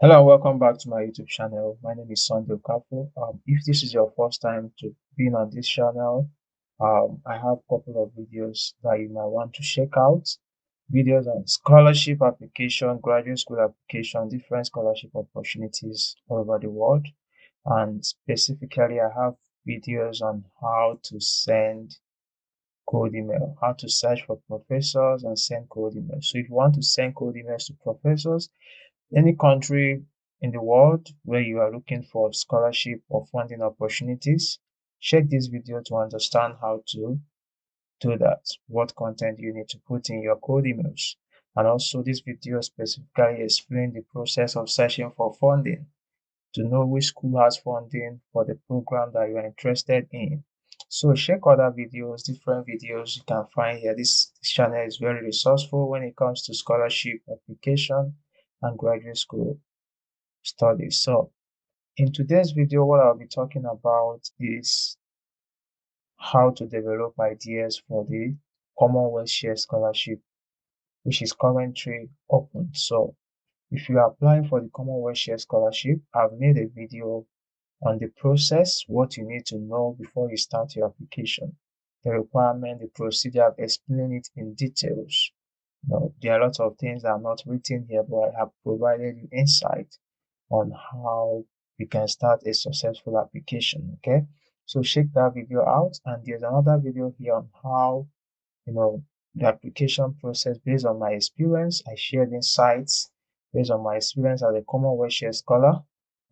Hello and welcome back to my YouTube channel. My name is Sunday Okafor. If this is your first time to being on this channel, I have a couple of videos that you might want to check out. Videos on scholarship application, graduate school application, different scholarship opportunities all over the world. And specifically, I have videos on how to send cold email, how to search for professors and send cold emails. So if you want to send cold emails to professors, any country in the world where you are looking for scholarship or funding opportunities, check this video to understand how to do that, what content you need to put in your cold emails. And also this video specifically explains the process of searching for funding to know which school has funding for the program that you are interested in. So check other videos, different videos you can find here. This channel is very resourceful when it comes to scholarship application and graduate school studies. So in today's video, what I'll be talking about is how to develop ideas for the Commonwealth Shared Scholarship, which is currently open. So if you are applying for the Commonwealth Shared Scholarship, I've made a video on the process, what you need to know before you start your application, the requirement, the procedure. I've explained it in details. There are lots of things that are not written here, but I have provided you insight on how you can start a successful application. Okay, so check that video out, and there's another video here on how you know the application process based on my experience. I shared insights based on my experience as a Commonwealth Share Scholar,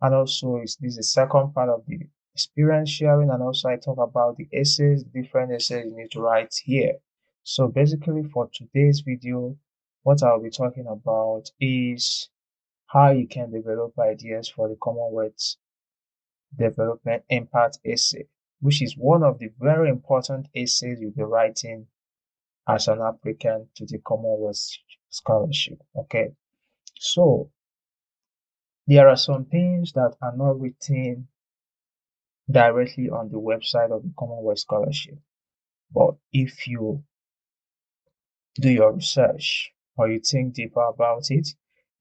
and also this is the second part of the experience sharing, and also I talk about the essays, different essays you need to write here. So basically for today's video, what I'll be talking about is how you can develop ideas for the Commonwealth Development Impact Essay, which is one of the very important essays you'll be writing as an applicant to the Commonwealth Scholarship. Okay, so there are some things that are not written directly on the website of the Commonwealth Scholarship, but if you do your research or you think deeper about it,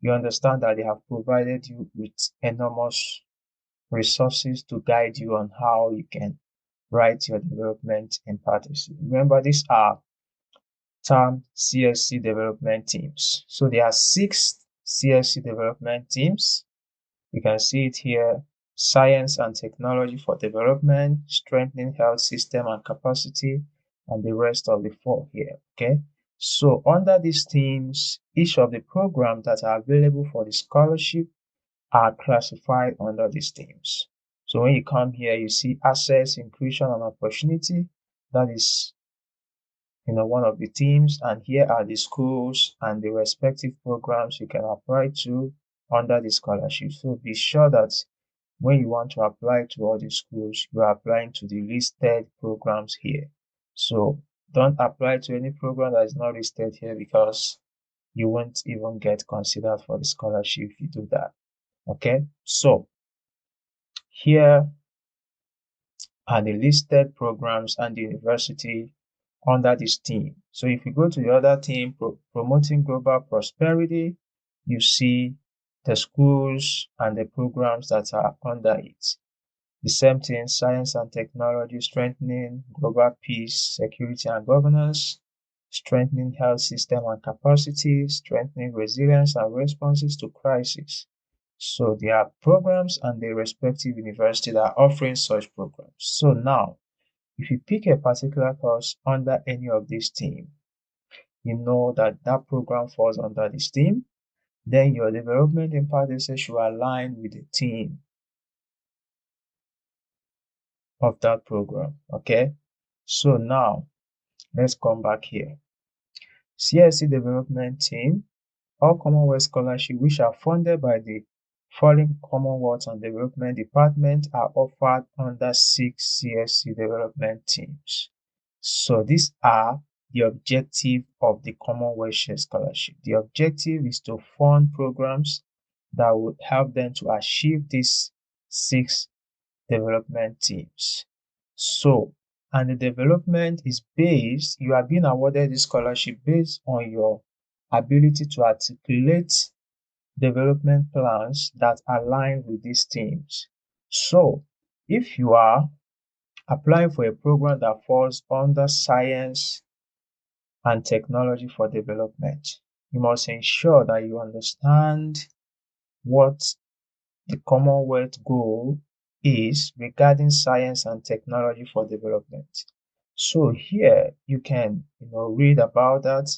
you understand that they have provided you with enormous resources to guide you on how you can write your development impact essay. Remember, these are termed CSC development teams. So there are 6 CSC development teams. You can see it here: science and technology for development, strengthening health system and capacity, and the rest of the 4 here. Okay. So under these teams, each of the programs that are available for the scholarship are classified under these teams. So when you come here, you see access, inclusion, and opportunity. That is one of the teams, and here are the schools and the respective programs you can apply to under the scholarship. So be sure that when you want to apply to all the schools, you are applying to the listed programs here. So don't apply to any program that is not listed here, because you won't even get considered for the scholarship if you do that. Okay, so here are the listed programs and the university under this team. So if you go to the other team, promoting global prosperity, you see the schools and the programs that are under it. The same thing: science and technology, strengthening global peace, security and governance, strengthening health system and capacity, strengthening resilience and responses to crisis. So there are programs and the respective university that are offering such programs. So now, if you pick a particular course under any of these teams, you know that that program falls under this team, then your development impact essay should align with the team of that program. Okay, so now let's come back here. CSC development team, all Commonwealth scholarship which are funded by the following Commonwealth and Development Department are offered under 6 CSC development teams. So these are the objective of the Commonwealth Shared Scholarship. The objective is to fund programs that would help them to achieve these 6 development teams. So, and the development is based, you are being awarded this scholarship based on your ability to articulate development plans that align with these themes. So, if you are applying for a program that falls under science and technology for development, you must ensure that you understand what the Commonwealth goal is regarding science and technology for development. So here you can, read about that,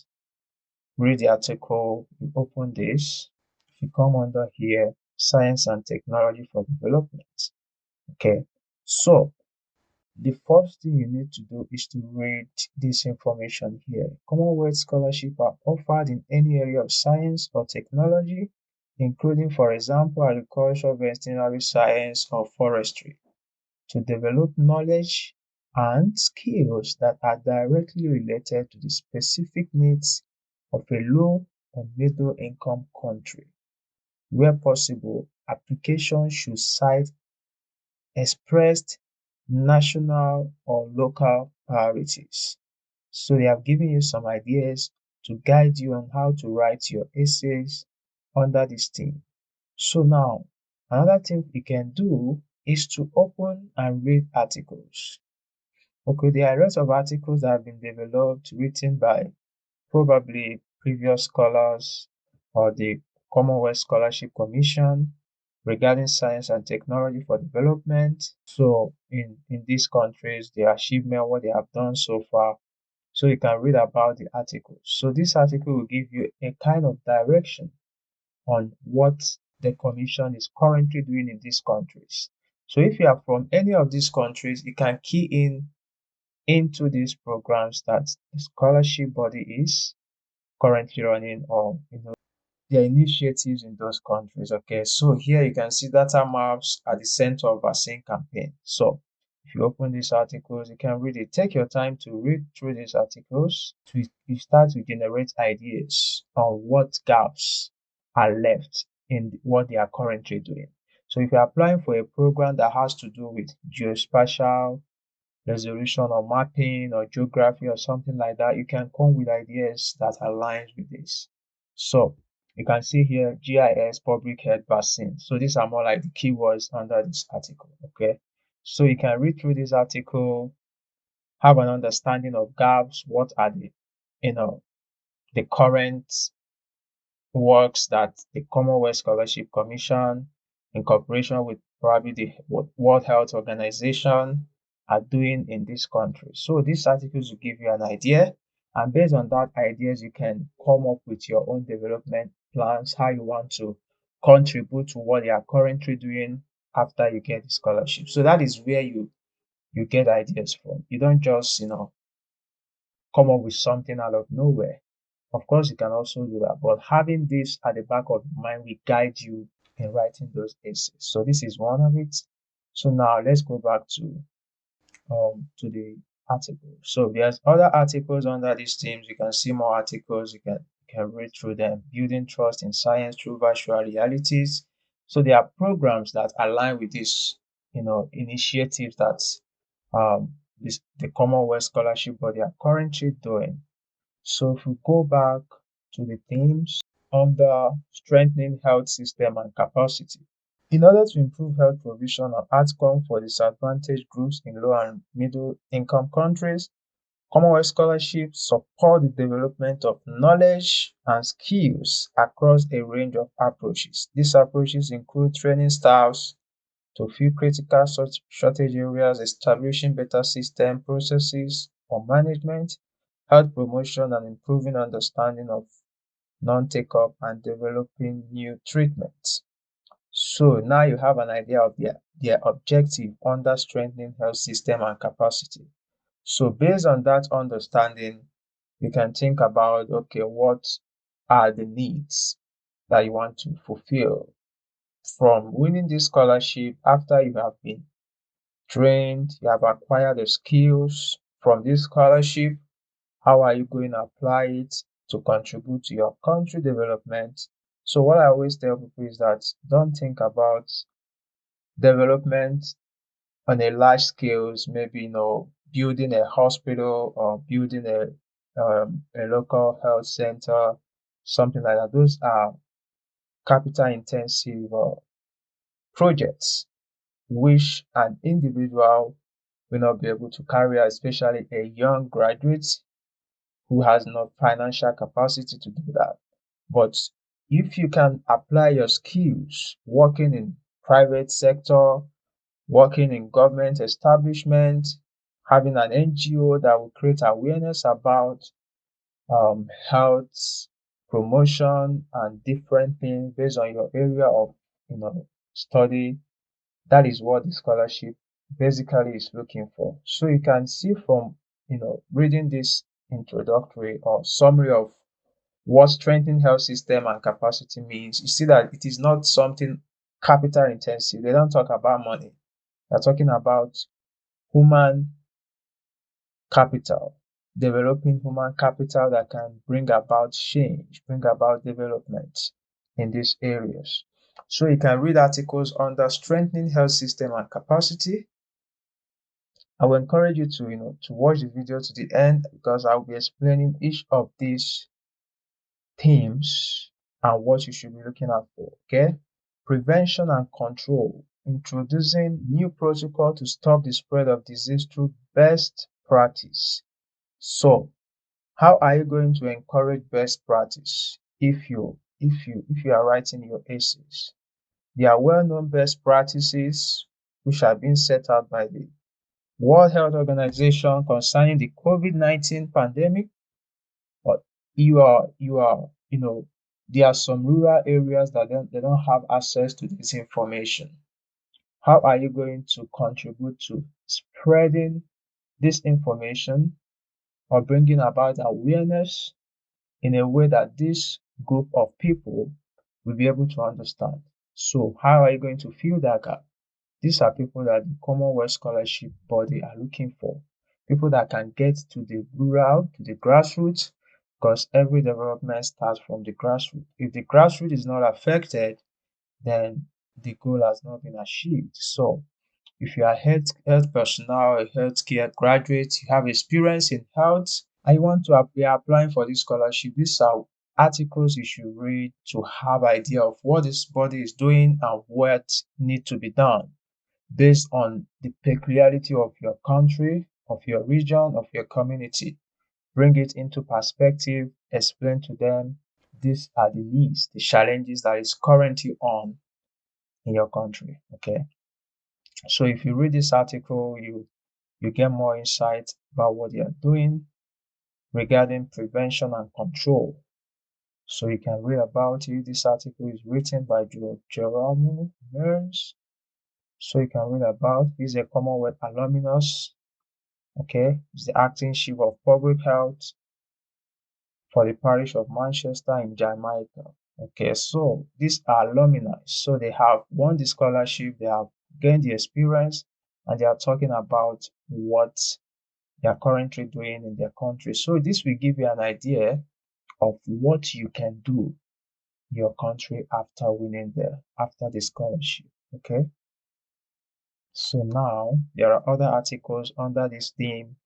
read the article, you open this. If you come under here, science and technology for development. Okay. So the first thing you need to do is to read this information here. Commonwealth scholarships are offered in any area of science or technology, including, for example, agriculture, veterinary science, or forestry, to develop knowledge and skills that are directly related to the specific needs of a low or middle income country. Where possible, applications should cite expressed national or local priorities. So they have given you some ideas to guide you on how to write your essays under this theme. So now, another thing you can do is to open and read articles. Okay, there are lots of articles that have been developed, written by probably previous scholars or the Commonwealth Scholarship Commission regarding science and technology for development. So in these countries, the achievement, what they have done so far. So you can read about the articles. So this article will give you a kind of direction on what the commission is currently doing in these countries. So if you are from any of these countries, you can key in into these programs that the scholarship body is currently running, or their initiatives in those countries. Okay, so here you can see data maps at the center of vaccine campaign. So if you open these articles, you can read it. Take your time to read through these articles. You start to generate ideas on what gaps are left in what they are currently doing. So if you're applying for a program that has to do with geospatial resolution or mapping or geography or something like that, you can come with ideas that aligns with this. So you can see here GIS, public health, vaccine. So these are more like the keywords under this article. Okay. So you can read through this article, have an understanding of gaps, what are the current works that the Commonwealth Scholarship Commission, in cooperation with probably the World Health Organization, are doing in this country. So these articles will give you an idea, and based on that ideas, you can come up with your own development plans, how you want to contribute to what they are currently doing after you get the scholarship. So that is where you get ideas from. You don't just come up with something out of nowhere. Of course, you can also do that, but having this at the back of your mind will guide you in writing those essays. So this is one of it. So now let's go back to the article. So there's other articles under these themes. You can see more articles. You can read through them. Building trust in science through virtual realities. So there are programs that align with this, initiatives that the Commonwealth Scholarship Body are currently doing. So if we go back to the themes under strengthening health system and capacity. In order to improve health provision and outcome for disadvantaged groups in low and middle income countries, Commonwealth scholarships support the development of knowledge and skills across a range of approaches. These approaches include training staffs to fill critical shortage areas, establishing better system processes for management, health promotion, and improving understanding of non-take-up and developing new treatments. So now you have an idea of their objective under strengthening health system and capacity. So based on that understanding, you can think about, okay, what are the needs that you want to fulfill from winning this scholarship after you have been trained, you have acquired the skills from this scholarship. How are you going to apply it to contribute to your country development? So what I always tell people is that don't think about development on a large scales, maybe building a hospital or building a local health center, something like that. Those are capital intensive projects which an individual will not be able to carry out, especially a young graduate who has no financial capacity to do that. But if you can apply your skills working in private sector, working in government establishment, having an NGO that will create awareness about health promotion and different things based on your area of study, that is what the scholarship basically is looking for. So you can see from reading this introductory or summary of what strengthening health system and capacity means, you see that it is not something capital intensive. They don't talk about money. They're talking about human capital, developing human capital that can bring about change, bring about development in these areas. So you can read articles under strengthening health system and capacity. I will encourage you to watch the video to the end because I'll be explaining each of these themes and what you should be looking out for. Okay. Prevention and control. Introducing new protocol to stop the spread of disease through best practice. So, how are you going to encourage best practice if you are writing your essays? There are well-known best practices which have been set out by the World Health Organization concerning the COVID-19 pandemic. But there are some rural areas that they don't have access to this information. How are you going to contribute to spreading this information or bringing about awareness in a way that this group of people will be able to understand? So how are you going to fill that gap? These are people that the Commonwealth Scholarship body are looking for. People that can get to the rural, to the grassroots, because every development starts from the grassroots. If the grassroots is not affected, then the goal has not been achieved. So if you are health personnel, a healthcare graduate, you have experience in health, and you want to be applying for this scholarship, these are articles you should read to have idea of what this body is doing and what need to be done based on the peculiarity of your country, of your region, of your community. Bring it into perspective, explain to them these are the needs, the challenges that is currently on in your country. Okay. So if you read this article, you get more insight about what they are doing regarding prevention and control. So you can read about it. This article is written by Jerome Mears. So you can read about. He's a Commonwealth alumnus. Okay, he's the acting chief of public health for the parish of Manchester in Jamaica. Okay, so these are alumni. So they have won the scholarship, they have gained the experience, and they are talking about what they are currently doing in their country. So this will give you an idea of what you can do in your country after winning after the scholarship. Okay. So now there are other articles under this theme.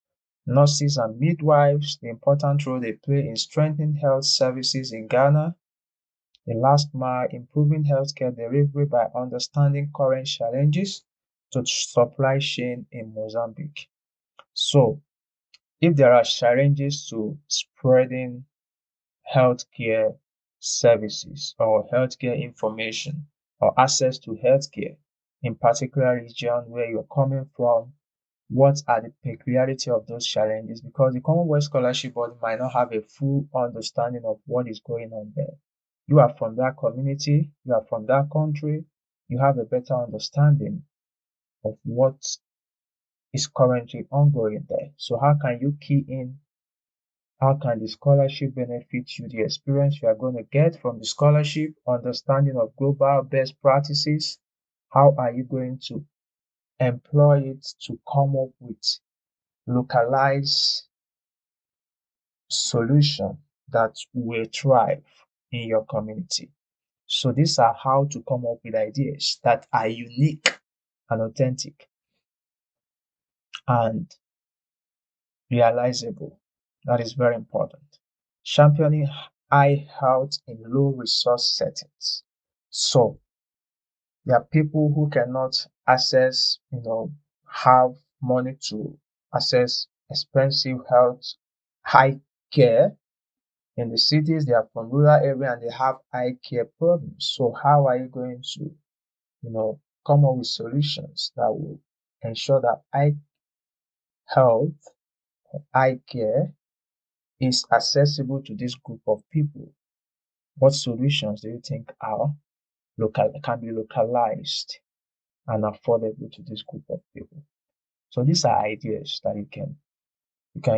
Nurses and midwives, the important role they play in strengthening health services in Ghana. The last mile, improving healthcare delivery by understanding current challenges to supply chain in Mozambique. So, if there are challenges to spreading healthcare services or healthcare information or access to healthcare in particular region where you're coming from, what are the peculiarity of those challenges? Because the Commonwealth Scholarship Board might not have a full understanding of what is going on there. You are from that community, you are from that country, you have a better understanding of what is currently ongoing there. So how can you key in? How can the scholarship benefit you? The experience you are going to get from the scholarship, understanding of global best practices. How are you going to employ it to come up with localized solution that will thrive in your community? So these are how to come up with ideas that are unique and authentic and realizable. That is very important. Championing eye health in low resource settings. So there are people who cannot access, have money to access expensive health, high care. In the cities, they are from rural area and they have eye care problems. So how are you going to, come up with solutions that will ensure that eye health, eye care is accessible to this group of people? What solutions do you think are can be localized and affordable to this group of people? So these are ideas that you can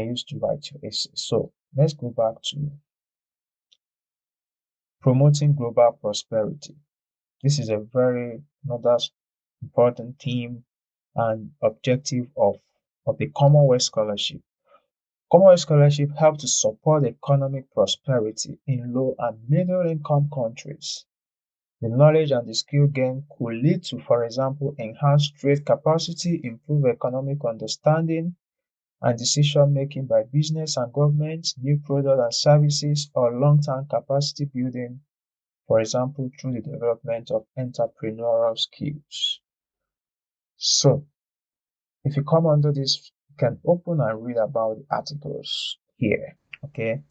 use to write your essay. So let's go back to promoting global prosperity. This is a very another important theme and objective of the Commonwealth Scholarship. Commonwealth Scholarship helps to support economic prosperity in low and middle income countries. The knowledge and the skill gained could lead to, for example, enhanced trade capacity, improved economic understanding and decision making by business and government, new products and services, or long-term capacity building, for example, through the development of entrepreneurial skills. So, if you come under this, you can open and read about the articles here. Okay, I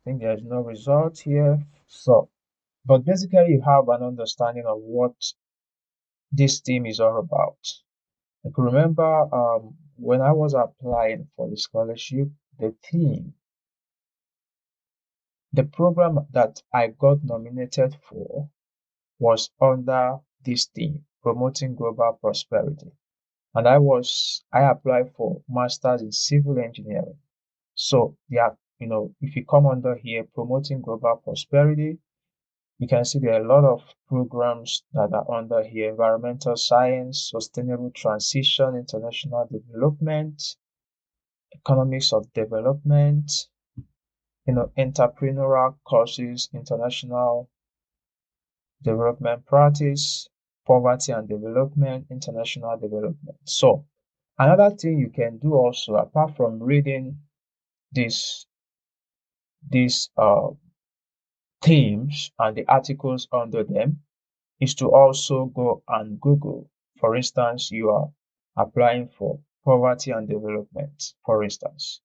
think there's no result here. So, but basically, you have an understanding of what this theme is all about. I can remember when I was applying for the scholarship, the theme, the program that I got nominated for was under this theme, promoting global prosperity. And I applied for Masters in Civil Engineering. So if you come under here, promoting global prosperity, you can see there are a lot of programs that are under here: environmental science, sustainable transition, international development, economics of development, entrepreneurial courses, international development practice, poverty and development, international development. So another thing you can do also, apart from reading these themes and the articles under them, is to also go and Google. For instance, you are applying for poverty and development, for instance.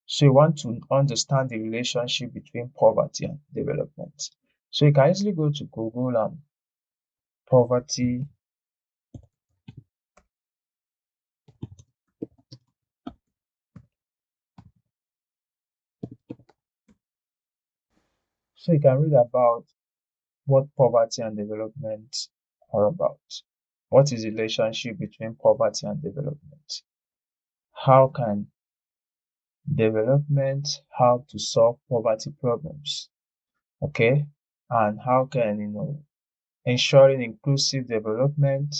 So you want to understand the relationship between poverty and development. So you can easily go to Google and poverty. So you can read about what poverty and development are about. What is the relationship between poverty and development? How can development help to solve poverty problems? Okay, and how can ensuring inclusive development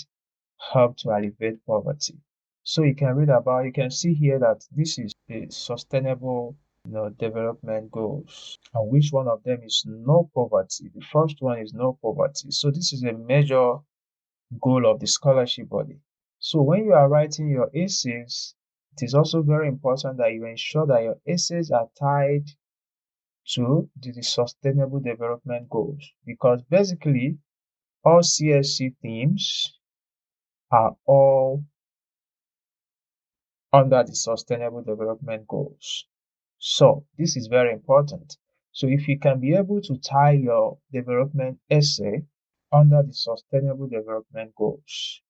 help to alleviate poverty? So you can see here that this is the sustainable development goals, and which one of them is no poverty. The first one is no poverty. So this is a major goal of the scholarship body. So when you are writing your essays, it is also very important that you ensure that your essays are tied to the sustainable development goals, because basically all CSC themes are all under the sustainable development goals. So this is very important. So if you can be able to tie your development essay under the sustainable development goals,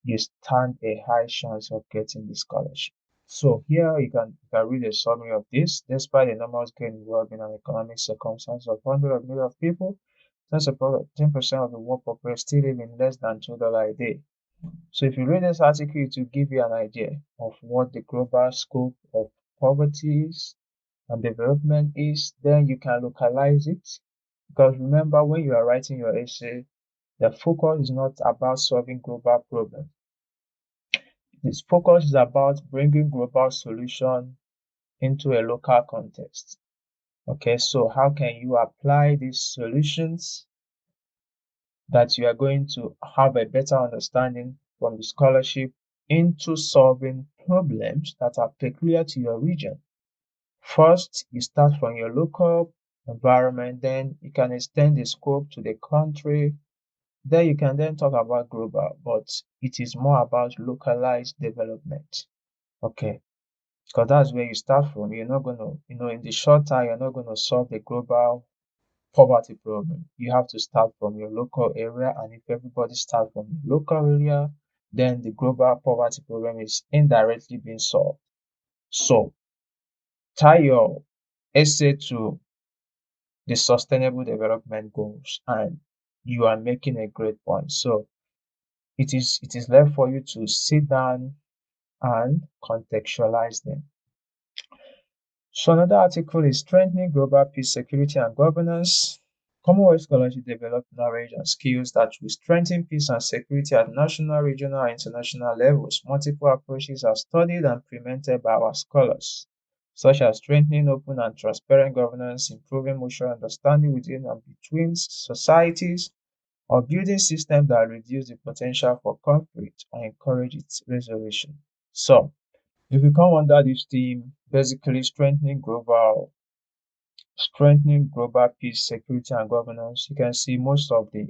you stand a high chance of getting the scholarship. So here you can read a summary of this. Despite the enormous gain in well-being and economic circumstances of hundreds of millions of people, 10% of the world population still live in less than $2 a day. So if you read this article, it will give you an idea of what the global scope of poverty is and development is. Then you can localize it. Because remember, when you are writing your essay, the focus is not about solving global problems. This focus is about bringing global solution into a local context. Okay, so how can you apply these solutions that you are going to have a better understanding from the scholarship into solving problems that are peculiar to your region? First, you start from your local environment, then you can extend the scope to the country, Then you can then talk about global, but it is more about localized development. Okay, because that's where you start from. You're not gonna, in the short time, you're not gonna solve the global poverty problem. You have to start from your local area, and if everybody starts from the local area, then the global poverty problem is indirectly being solved. So tie your essay to the sustainable development goals, and you are making a great point. So it is left for you to sit down and contextualize them. So another article is strengthening global peace, security, and governance. Commonwealth Scholarship develop knowledge and skills that will strengthen peace and security at national, regional, and international levels. Multiple approaches are studied and implemented by our scholars, such as strengthening open and transparent governance, improving mutual understanding within and between societies, or building systems that reduce the potential for conflict and encourage its resolution. So, if we come under this theme, basically strengthening global peace, security, and governance, you can see most of the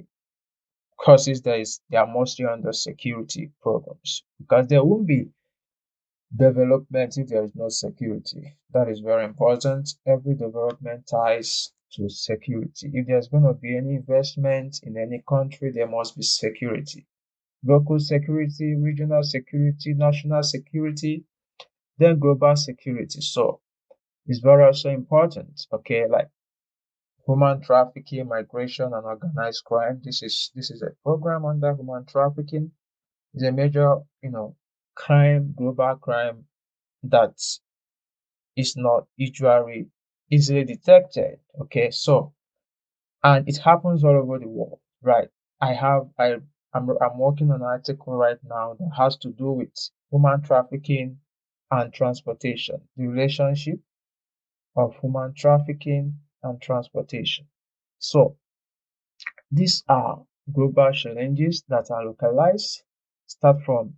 courses they are mostly under security programs because there won't be development if there is no security. That is very important. Every development ties to security. If there's going to be any investment in any country, there must be security. Local security, regional security, national security, then global security. So it's very also important. Okay, like human trafficking, migration, and organized crime. This is a program under human trafficking. It's a major, crime, global crime that is not usually easily detected. Okay, so and it happens all over the world, right? I'm working on an article right now that has to do with human trafficking and transportation, the relationship of human trafficking and transportation. So these are global challenges that are localized, start from,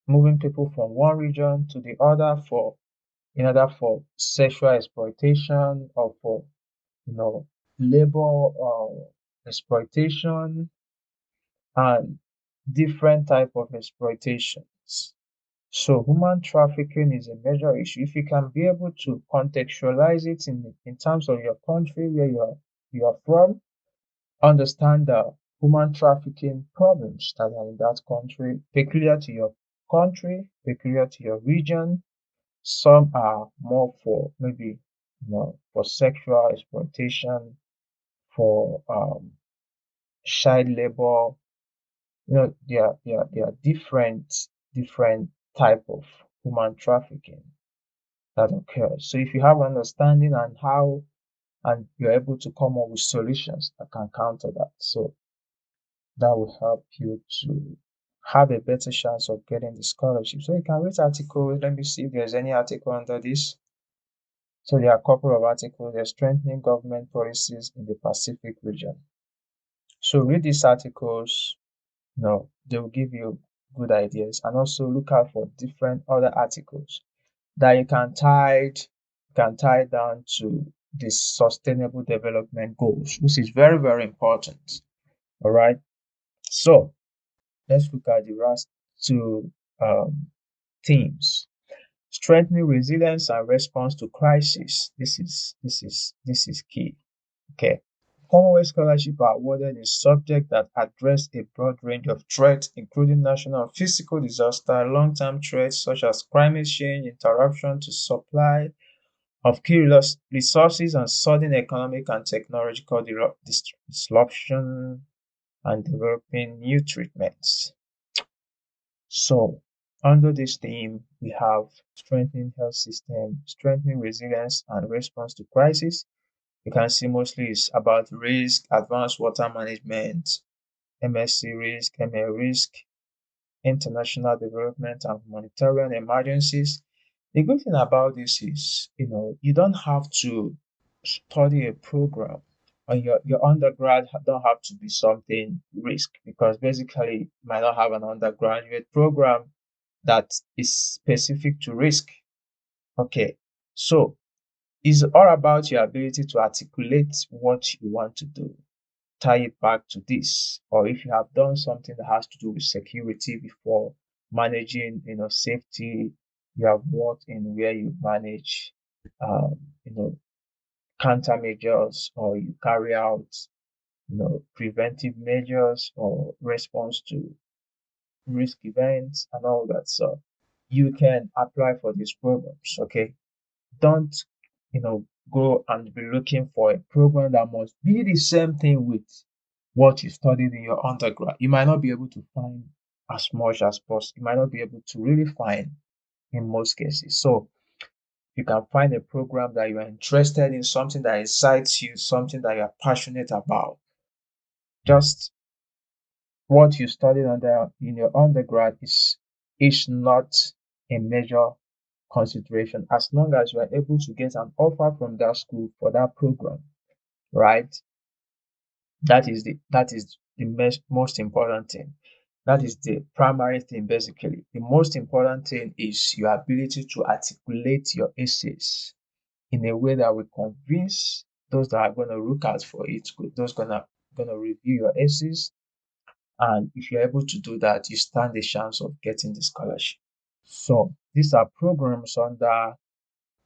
moving people from one region to the other for in order for sexual exploitation or for, you know, labor exploitation and different type of exploitations. So human trafficking is a major issue. If you can be able to contextualize it in terms of your country where you are from, understand the human trafficking problems that are in that country, peculiar to your country, peculiar to your region. Some are more for maybe, for sexual exploitation, for child labor. There are different type of human trafficking that occurs. So if you have understanding and how and you're able to come up with solutions that can counter that. So that will help you to have a better chance of getting the scholarship. So you can read articles. Let me see if there's any article under this. So there are a couple of articles. They're strengthening government policies in the Pacific region. So read these articles. They will give you good ideas, and also look out for different other articles that you can tie down to the sustainable development goals, which is very, very important. All right. So let's look at the last two themes. Strengthening resilience and response to crisis. This is key. Okay. Commonwealth scholarships are awarded in subjects that address a broad range of threats, including national and physical disaster, long-term threats such as climate change, interruption to supply of key resources, and sudden economic and technological disruption, and developing new treatments. So, under this theme, we have strengthening health system, strengthening resilience and response to crisis. You can see mostly it's about risk, advanced water management, MSC risk, ML risk, international development and humanitarian emergencies. The good thing about this is, you don't have to study a program or your undergrad don't have to be something risk because basically you might not have an undergraduate program that is specific to risk. Okay. So it's all about your ability to articulate what you want to do. tie it back to this, or if you have done something that has to do with security before, managing, safety, you have worked in where you manage, um, you know, countermeasures, or you carry out, preventive measures or response to risk events and all that. So you can apply for these programs. Okay. Don't, go and be looking for a program that must be the same thing with what you studied in your undergrad. You might not be able to find as much as possible. You might not be able to really find in most cases. So you can find a program that you are interested in, something that excites you, something that you are passionate about. Just what you studied under in your undergrad is not a major consideration as long as you are able to get an offer from that school for that program, right? That is the most important thing. That is the primary thing basically. The most important thing is your ability to articulate your essays in a way that will convince those that are going to look out for it, those gonna review your essays. And if you're able to do that, you stand a chance of getting the scholarship. So these are programs under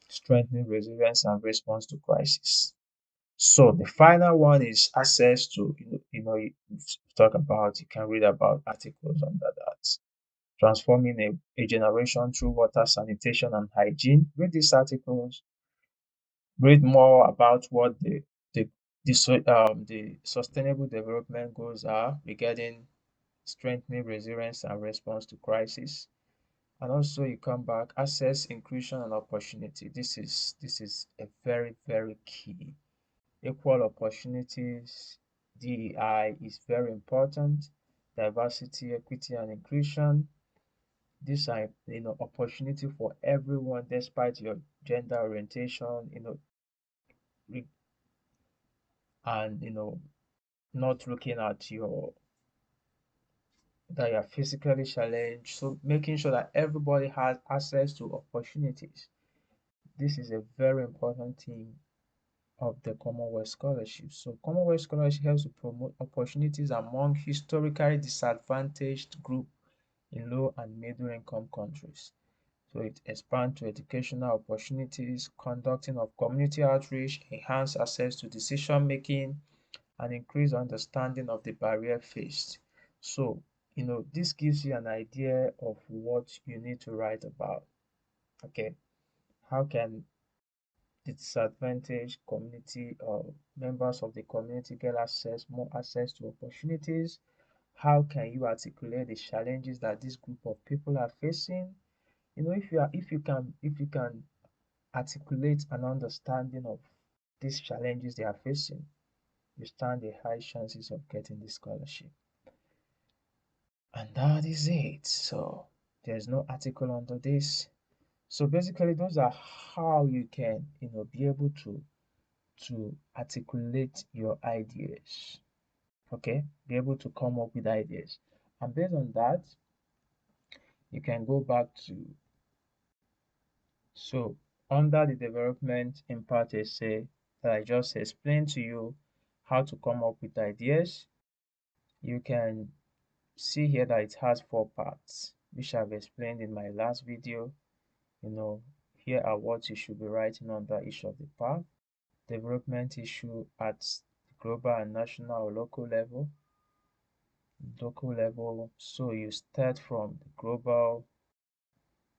strengthening resilience and response to crisis. So the final one is access to, you talk about, you can read about articles under that. Transforming a generation through water, sanitation, and hygiene. Read these articles, read more about what the sustainable development goals are regarding strengthening resilience and response to crisis. And also you come back, access, inclusion, and opportunity. This is a very, very key. Equal opportunities, DEI is very important. Diversity, equity, and inclusion. These are, opportunity for everyone despite your gender orientation, and not looking at your that you're physically challenged. So making sure that everybody has access to opportunities. This is a very important thing of the Commonwealth Scholarship. So Commonwealth Scholarship helps to promote opportunities among historically disadvantaged groups in low and middle income countries. So it expands to educational opportunities, conducting of community outreach, enhance access to decision making, and increase understanding of the barrier faced. So, this gives you an idea of what you need to write about. Okay, how can the disadvantaged community or members of the community get more access to opportunities? How can you articulate the challenges that this group of people are facing? If you can articulate an understanding of these challenges they are facing, you stand a high chances of getting the scholarship. And that is it. So there's no article under this. So basically, those are how you can, be able to articulate your ideas. Okay, be able to come up with ideas, and based on that, you can go back to so under the development impact essay that I just explained to you how to come up with ideas. You can see here that it has 4 parts, which I've explained in my last video. Here are what you should be writing under each of the part. Development issue at the global and national or local level. So you start from the global,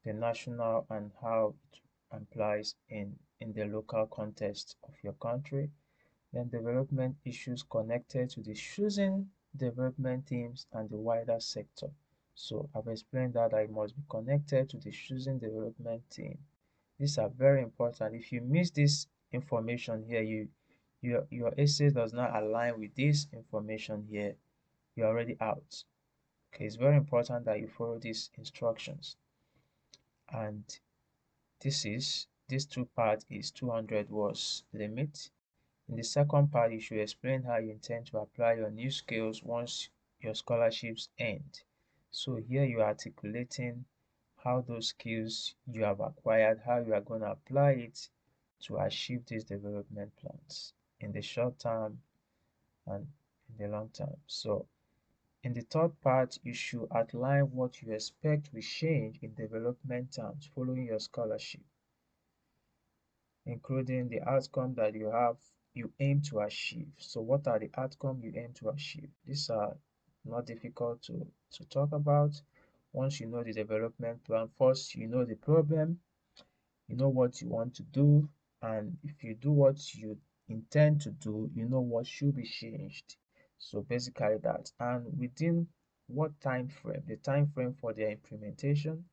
the national, and how it applies in the local context of your country. Then development issues connected to the choosing development themes and the wider sector. So I've explained that it must be connected to the choosing development theme. These are very important. If you miss this information here, your essay does not align with this information here, you're already out. Okay, it's very important that you follow these instructions. And this 2 part is 200 words limit. In the second part, you should explain how you intend to apply your new skills once your scholarships end. So here you are articulating how those skills you have acquired, how you are going to apply it to achieve these development plans in the short term and in the long term. So in the third part, you should outline what you expect will change in development terms following your scholarship, including the outcome that you aim to achieve. So what are the outcomes you aim to achieve? These are not difficult to talk about. Once you know the development plan, first you know the problem, you know what you want to do, and if you do what you intend to do, you know what should be changed. So basically that. And within what time frame? The time frame for their implementation,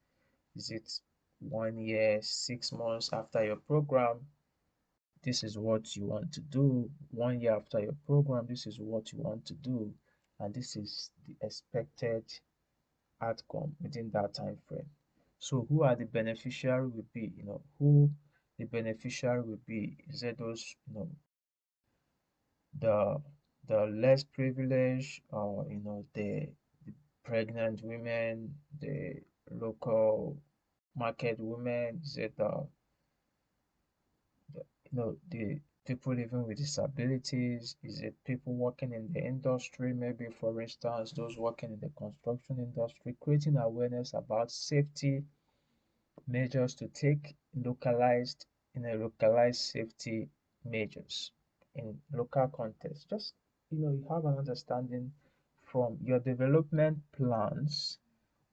is it 1 year, 6 months after your program? This is what you want to do. 1 year after your program, this is what you want to do, and this is the expected outcome within that time frame. So who are the beneficiary will be, who the beneficiary will be? Is it those, the the less privileged, or the pregnant women, the local market women? Is it the people living with disabilities? Is it people working in the industry? Maybe, for instance, those working in the construction industry, creating awareness about safety measures to take localized safety measures in local context. Just, you have an understanding from your development plans,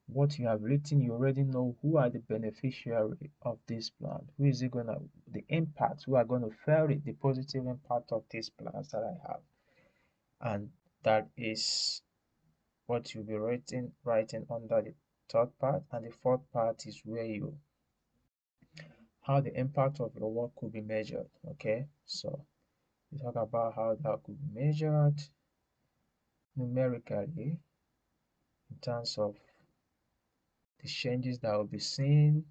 what you have written. You already know who are the beneficiary of this plan, who is it gonna, the impact, who are gonna feel it, the positive impact of these plans that I have. And that is what you'll be writing under the third part. And the fourth part is where you how the impact of your work could be measured. Okay, so we talk about how that could be measured numerically in terms of the changes that will be seen,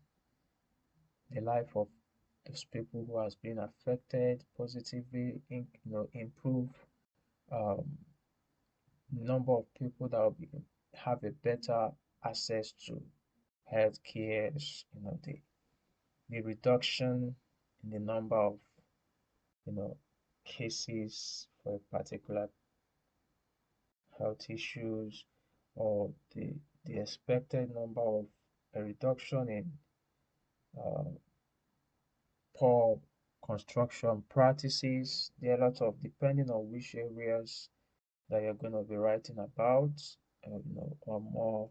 the life of those people who has been affected positively, improve um, number of people that will have a better access to health care, the reduction in the number of you know cases for a particular health issues, or the expected number of a reduction in uh, poor construction practices. There are a lot of, depending on which areas that you're going to be writing about, or more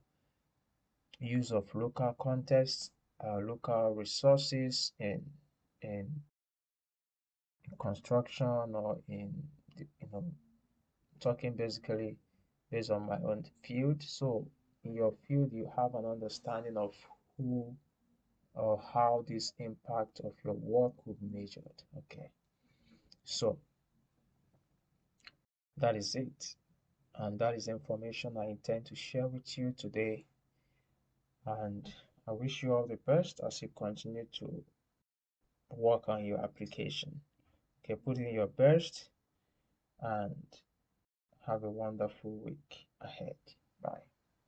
use of local context, local resources in construction, or in talking basically based on my own field. So in your field, you have an understanding of who or how this impact of your work will be measured. Okay, so that is it. And that is information I intend to share with you today. And I wish you all the best as you continue to work on your application. Okay, put in your best and have a wonderful week ahead. Bye.